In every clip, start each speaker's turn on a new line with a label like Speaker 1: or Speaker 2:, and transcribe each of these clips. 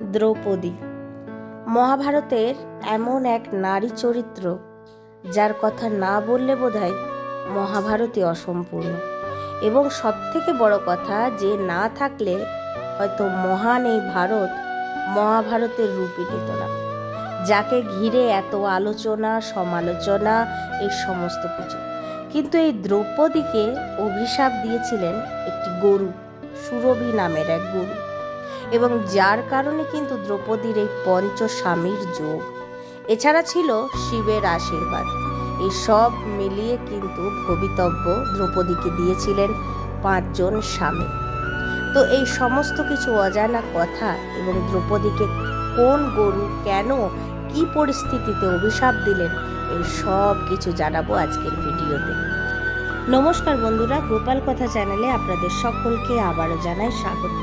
Speaker 1: দ্রৌপদী মহাভারতের এমন এক নারী চরিত্র যার কথা না বললে বোধহয় মহাভারতই অসম্পূর্ণ। এবং সবথেকে বড় কথা, যে না থাকলে হয়তো মহান এই ভারত মহাভারতের রূপই নিত না। যাকে ঘিরে এত আলোচনা সমালোচনা, এই সমস্ত কিছু। কিন্তু এই দ্রৌপদীকে অভিশাপ দিয়েছিলেন একটি গরু, সুরভি নামের এক গরু। এবং যার কারণে কিন্তু দ্রৌপদীর এই পঞ্চস্বামীর যোগ, এছাড়া ছিল শিবের আশীর্বাদ। এই সব মিলিয়ে কিন্তু ভবিতব্য দ্রৌপদীকে দিয়েছিলেন 5 জন স্বামী। তো এই সমস্ত কিছু অজানা কথা এবং দ্রৌপদীকে কোন গরু কেন কি পরিস্থিতিতে অভিশাপ দিলেন, এই সব কিছু জানাবো আজকের ভিডিওতে। নমস্কার বন্ধুরা, গোপাল কথা চ্যানেলে আপনাদের সকলকে আবারও জানাই স্বাগত।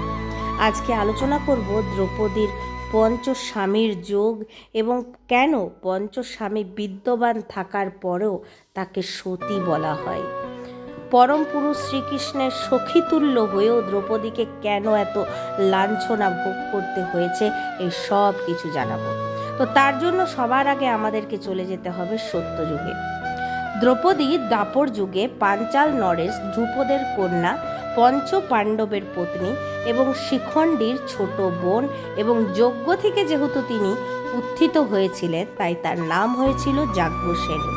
Speaker 1: আজকে আলোচনা করব দ্রৌপদীর পঞ্চস্বামীর যোগ এবং কেন পঞ্চস্বামী বিদ্যমান থাকার পরেও তাকে সতী বলা হয়। পরম পুরুষ শ্রীকৃষ্ণের সখীতুল্য হয়েও দ্রৌপদীকে কেন এত লাঞ্ছনা ভোগ করতে হয়েছে, এই সব কিছু জানাবো। তো তার জন্য সবার আগে আমাদেরকে চলে যেতে হবে সত্যযুগে। দ্রৌপদী দ্বাপর যুগে পাঞ্চাল নরেশ ধ্রুপদের কন্যা, পঞ্চ পাণ্ডবের পত্নী এবং শিখণ্ডীর ছোট বোন, এবং যজ্ঞ থেকে যেহেতু তিনি উত্থিত হয়েছিলেন তাই তার নাম হয়েছিল যাজ্ঞসেনী।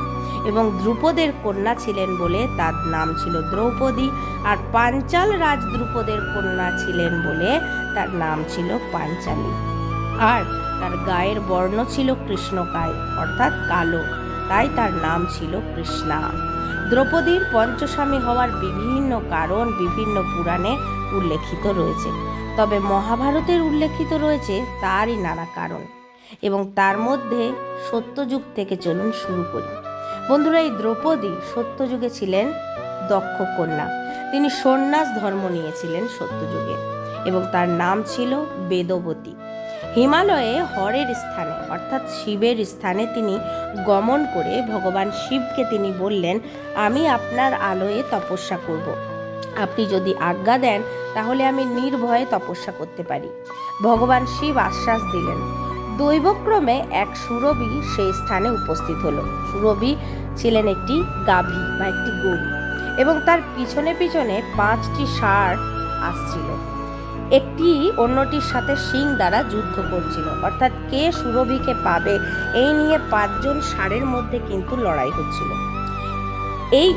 Speaker 1: এবং ধ্রুপদের কন্যা ছিলেন বলে তার নাম ছিল দ্রৌপদী, আর পাঞ্চাল রাজ ধ্রুপদের কন্যা ছিলেন বলে তার নাম ছিল পাঞ্চালী। আর তার গায়ের বর্ণ ছিল কৃষ্ণকায়, অর্থাৎ কালো, তাই তার নাম ছিল কৃষ্ণা। দ্রৌপদীর পঞ্চস্বামী হওয়ার বিভিন্ন কারণ বিভিন্ন পুরাণে উল্লেখিত রয়েছে, তবে মহাভারতের উল্লেখিত রয়েছে তারই নানা কারণ। এবং তার মধ্যে সত্যযুগ থেকে চলুন শুরু করি। বন্ধুরা, এই দ্রৌপদী সত্যযুগে ছিলেন দক্ষ কন্যা। তিনি সন্ন্যাস ধর্ম নিয়েছিলেন সত্যযুগে এবং তার নাম ছিল বেদবতী। হিমালয়ে হরের স্থানে অর্থাৎ শিবের স্থানে তিনি গমন করে ভগবান শিবকে তিনি বললেন, আমি আপনার আলোয়ে তপস্যা করব। আপনি যদি আজ্ঞা দেন তাহলে আমি নির্ভয়ে তপস্যা করতে পারি। ভগবান শিব আশ্বাস দিলেন। দৈবক্রমে এক সুরভি সেই স্থানে উপস্থিত হলো। সুরভি ছিলেন একটি গাভী বা একটি গরু, এবং তার পিছনে পিছনে 5টি ষাঁড় আসছিল। একটি অন্যটির সাথে শিং দ্বারা যুদ্ধ করছিল, অর্থাৎ কে সুরভিকে পাবে এই নিয়ে 5 জন ষাঁড়ের মধ্যে কিন্তু লড়াই হচ্ছিল। এই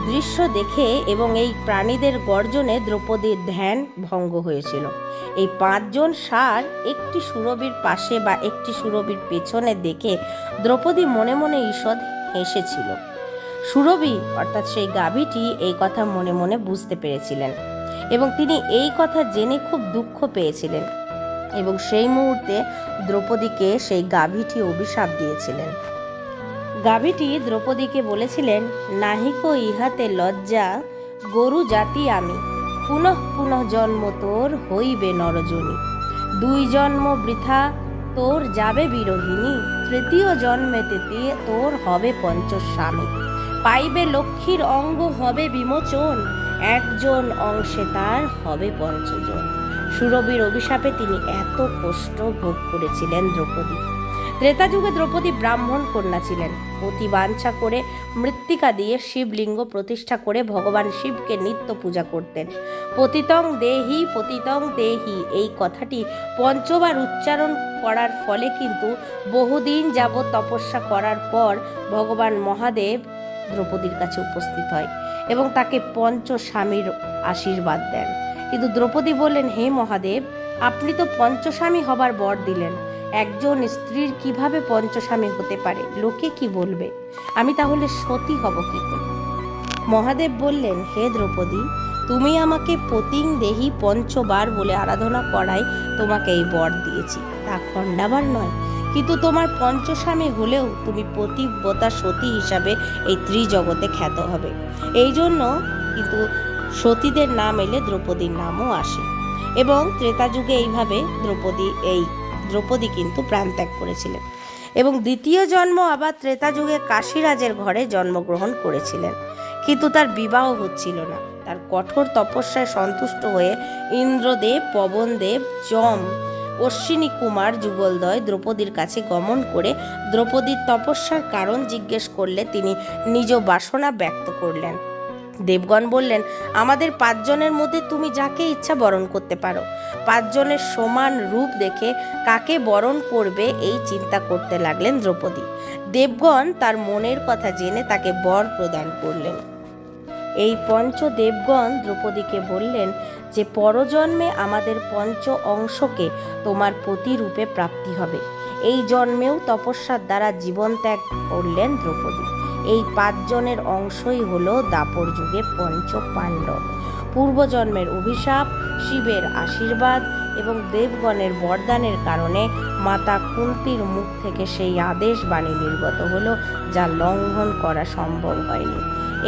Speaker 1: দৃশ্য দেখে এবং এই প্রাণীদের গর্জনে দ্রৌপদীর ধ্যান ভঙ্গ হয়েছিল। এই 5 জন ষাঁড় একটি সুরভির পাশে বা একটি সুরভির পেছনে দেখে দ্রৌপদী মনে মনে ঈষৎ হেসেছিল। সুরভি অর্থাৎ সেই গাভীটি এই কথা মনে মনে বুঝতে পেরেছিলেন এবং তিনি এই কথা জেনে খুব দুঃখ পেয়েছিলেন, এবং সেই মুহূর্তে দ্রৌপদীকে সেই গাভীটি অভিশাপ দিয়েছিলেন। গাভীটি দ্রৌপদীকে বলেছিলেন, নাহিকো ইহাতে লজ্জা, গরু জাতি আমি, পুনঃ পুনঃ জন্ম তোর হইবে নরজনী। 2 জন্ম বৃথা তোর যাবে বিরোহিণী, 3য় জন্মেতে তোর হবে পঞ্চস্বামী। পাইবে লক্ষ্মীর অঙ্গ হবে বিমোচন, 1 জন অংশে তার হবে 5 জন। সুরভির অভিশাপে তিনি এত কষ্ট ভোগ করেছিলেন দ্রৌপদী। ত্রেতা যুগে দ্রৌপদী ব্রাহ্মণ কন্যা ছিলেন। অতি বাঞ্ছা করে মৃত্তিকা দিয়ে শিবলিঙ্গ প্রতিষ্ঠা করে ভগবান শিবকে নিত্য পূজা করতেন। পতিতং দেহি পতিতং দেহি এই কথাটি 5 বার উচ্চারণ করার ফলে কিন্তু বহুদিন যাবৎ তপস্যা করার পর ভগবান মহাদেব দ্রৌপদীর কাছে উপস্থিত হয় এবং তাকে পঞ্চস্বামীর আশীর্বাদ দেন। কিন্তু দ্রৌপদী বললেন, হে মহাদেব, আপনি তো পঞ্চস্বামী হবার বর দিলেন, একজন স্ত্রীর কিভাবে পঞ্চস্বামী হতে পারে? লোকে কি বলবে? আমি তাহলে সতী হব কি করে? মহাদেব বললেন, হে দ্রৌপদী, তুমি আমাকে পতিং দেহি 5 বার বলে আরাধনা করাই তোমাকে এই বর দিয়েছি, তা খণ্ডাবার নয়। কিন্তু তোমার পঞ্চস্বামী হলেও তুমি পতিব্রতা সতী হিসাবে এই ত্রিজগতে খ্যাত হবে। এই জন্য কিন্তু সতীদের নাম এলে দ্রৌপদীর নামও আসে। এবং ত্রেতা যুগে এইভাবে দ্রৌপদী কিন্তু প্রাণত্যাগ করেছিলেন। এবং 2য় জন্ম আবার ত্রেতা যুগে কাশীরাজের ঘরে জন্মগ্রহণ করেছিলেন, কিন্তু তার বিবাহ হচ্ছিল না। তার কঠোর তপস্যায় সন্তুষ্ট হয়ে ইন্দ্রদেব, পবনদেব, যম অশ্বিনী কুমার যুগলদ্বয় দ্রৌপদীর কাছে গমন করে দ্রৌপদীর তপস্যার কারণ জিজ্ঞেস করলে তিনি নিজ বাসনা ব্যক্ত করলেন। দেবগণ বললেন, আমাদের 5 জনের মধ্যে তুমি যাকে ইচ্ছা বরণ করতে পারো। 5 জনের সমান রূপ দেখে কাকে বরণ করবে এই চিন্তা করতে লাগলেন দ্রৌপদী। দেবগণ তার মনের কথা জেনে তাকে বর প্রদান করলেন। এই পঞ্চদেবগণ দ্রৌপদীকে বললেন যে পরজন্মে আমাদের 5 অংশকে তোমার প্রতিরূপে প্রাপ্তি হবে। এই জন্মেও তপস্যার দ্বারা জীবন ত্যাগ করলেন দ্রৌপদী। এই 5 জনের অংশই হলো দাপর যুগে 5 পাণ্ডব। পূর্বজন্মের অভিশাপ, শিবের আশীর্বাদ এবং দেবগণের বরদানের কারণে মাতা কুন্তির মুখ থেকে সেই আদেশ বাণী নির্গত হলো, যা লঙ্ঘন করা সম্ভব হয়নি।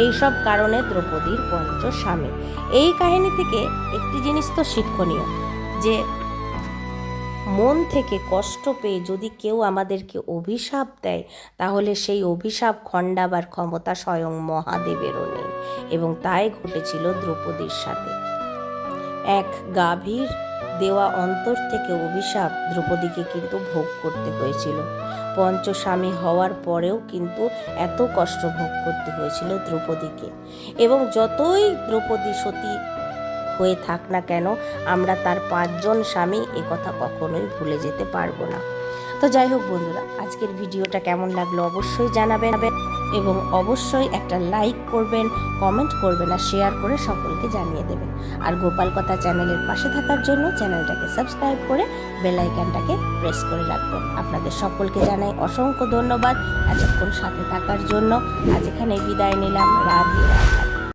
Speaker 1: এইসব কারণে দ্রৌপদীর 5 স্বামী। এই কাহিনী থেকে একটি জিনিস তো শিক্ষণীয়, যে মন থেকে কষ্ট পেয়ে যদি কেউ আমাদেরকে অভিশাপ দেয়, তাহলে সেই অভিশাপ খণ্ডাবার ক্ষমতা স্বয়ং মহাদেবেরও নেই। এবং তাই ঘটেছিল দ্রৌপদীর সাথে। এক গাভীর দেওয়া অন্তর থেকে অভিশাপ দ্রৌপদীকে কিন্তু ভোগ করতে হয়েছিল। 5 স্বামী হওয়ার পরেও কিন্তু এত কষ্ট ভোগ করতে হয়েছিল দ্রৌপদীকে। এবং যতই দ্রৌপদী সতী হয়ে থাক না কেন, আমরা তার 5 জন স্বামী একথা কখনোই ভুলে যেতে পারবো না। তো যাই হোক বন্ধুরা, আজকের ভিডিওটা কেমন লাগলো অবশ্যই জানাবেন এবং অবশ্যই একটা লাইক করবেন, কমেন্ট করবেন আর শেয়ার করে সকলকে জানিয়ে দেবেন। আর গোপাল কথা চ্যানেলের পাশে থাকার জন্য চ্যানেলটাকে সাবস্ক্রাইব করে বেল আইকনটাকে প্রেস করে রাখবেন। আপনাদের সকলকে জানাই অসংখ্য ধন্যবাদ এতক্ষণ সাথে থাকার জন্য। আজ এখানে বিদায় নিলাম। রাধে রাধে।